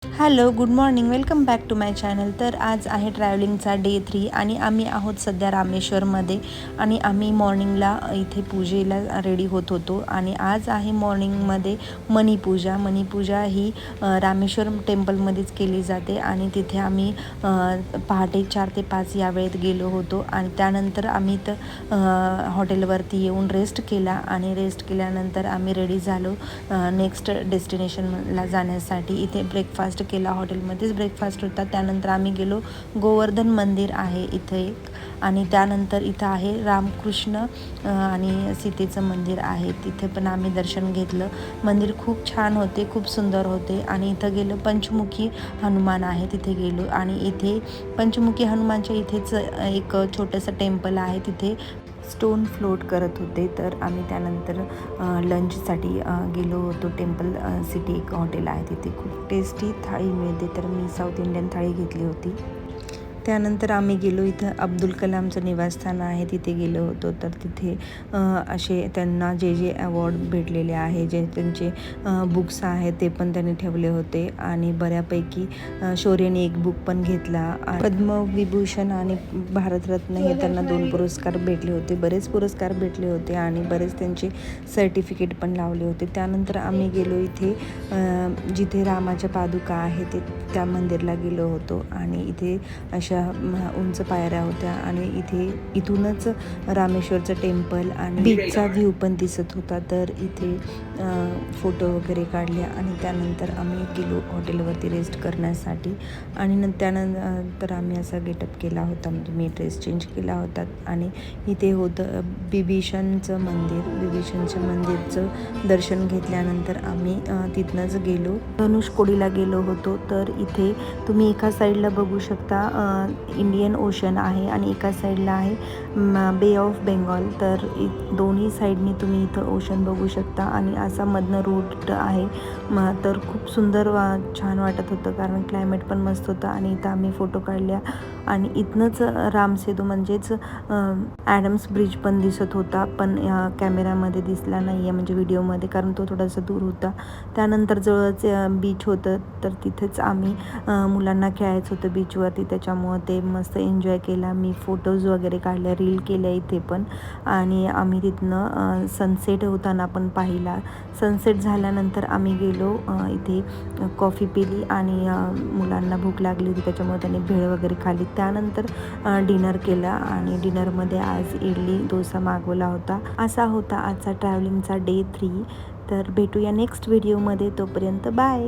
Hello, good morning. Welcome back to my channel. तर आज आहे ट्रॅव्हलिंगचा डे 3 आणि आम्ही आहोत सध्या रामेश्वरमध्ये आणि आम्ही मॉर्निंगला इथे पूजेला रेडी होत होतो आणि आज आहे मॉर्निंगमध्ये मणीपूजा. मणीपूजा ही रामेश्वर टेम्पलमध्येच केली जाते आणि तिथे आम्ही पहाटे 4 ते 5 या वेळेत गेलो होतो आणि त्यानंतर आम्ही हॉटेलवरती येऊन रेस्ट केला आणि रेस्ट केल्यानंतर आम्ही रेडी झालो नेक्स्ट डेस्टिनेशनला जाण्यासाठी. इथे ब्रेकफास्ट केला, हॉटेलमध्येच ब्रेकफास्ट होता. त्यानंतर आम्ही गेलो, गोवर्धन मंदिर आहे इथे एक आणि त्यानंतर इथं आहे रामकृष्ण आणि सीतेचं मंदिर आहे, तिथे पण आम्ही दर्शन घेतलं. मंदिर खूप छान होते, खूप सुंदर होते आणि इथं गेलो पंचमुखी हनुमान आहे तिथे गेलो आणि इथे पंचमुखी हनुमानच्या इथेच एक छोटंसं टेम्पल आहे, तिथे स्टोन फ्लोट करत होते. तर आम्ही त्यानंतर लंचसाठी गेलो होतो. टेम्पल सिटी एक हॉटेल आहे, तिथे खूप टेस्टी थाळी मिळते, तर मी साऊथ इंडियन थाळी घेतली होती. त्यानंतर आम्ही गेलो, इथं अब्दुल कलामचं निवासस्थान आहे, तिथे गेलो होतो. तर तिथे असे त्यांना जे जे अवॉर्ड भेटलेले आहे, जे त्यांचे बुक्स आहेत ते पण त्यांनी ठेवले होते आणि बऱ्यापैकी शौर्यने एक बुक पण घेतला. पद्मविभूषण आणि भारतरत्न हे त्यांना 2 पुरस्कार भेटले होते, बरेच पुरस्कार भेटले होते आणि बरेच त्यांचे सर्टिफिकेट पण लावले होते. त्यानंतर आम्ही गेलो इथे जिथे रामाच्या पादुका आहे ते त्या मंदिरला गेलो होतो आणि इथे अशा उंच पायऱ्या होत्या आणि इथूनच रामेश्वरचं टेम्पल आणि बीचचा व्ह्यू पण दिसत होता. तर इथे फोटो वगैरे काढले आणि त्यानंतर आम्ही गेलो हॉटेलवरती रेस्ट करण्यासाठी आणि त्यानंतर आम्ही असा गेटअप केला होता, म्हणजे मी ड्रेस चेंज केला होता आणि इथे होतं बिभीषणचं मंदिर. बिभीषणच्या मंदिरचं दर्शन घेतल्यानंतर आम्ही तिथनंच गेलो धनुषकोडीला गेलो होतो. तर इथे तुम्ही एका साईडला बघू शकता इंडियन ओशन आहे आणि एका साईडला आहे बे ऑफ बेंगॉल. तर दोन्ही साईडनी तुम्ही इथं ओशन बघू शकता आणि असा मधनं रूट आहे. तर खूप सुंदर छान वाटत होतं, कारण क्लायमेट पण मस्त होतं आणि इथं आम्ही फोटो काढल्या आणि इथनंच रामसेतू म्हणजेच ॲडम्स ब्रिज पण दिसत होता, पण कॅमेरामध्ये दिसला नाही आहे, म्हणजे व्हिडिओमध्ये, कारण तो थोडासा दूर होता. त्यानंतर जवळच बीच होतं, तर तिथेच आम्ही मुलांना खेळायचं होतं बीचवरती, त्याच्यामुळं ते मस्त एन्जॉय केला. मी फोटोज वगैरे काढल्या, रील केल्या इथे पण आणि आम्ही तिथनं सनसेट होताना पण पाहिला. सनसेट झाल्यानंतर आम्ही गेलो इथे कॉफी पिली आणि मुलांना भूक लागली होती, त्याच्यामुळे त्यांनी भेळ वगैरे खाल्ली. त्यानंतर डिनर केला आणि डिनरमध्ये आज इडली डोसा मागवला होता. असा होता आजचा ट्रॅव्हलिंगचा डे 3. तर भेटूया नेक्स्ट व्हिडिओमध्ये, तोपर्यंत बाय.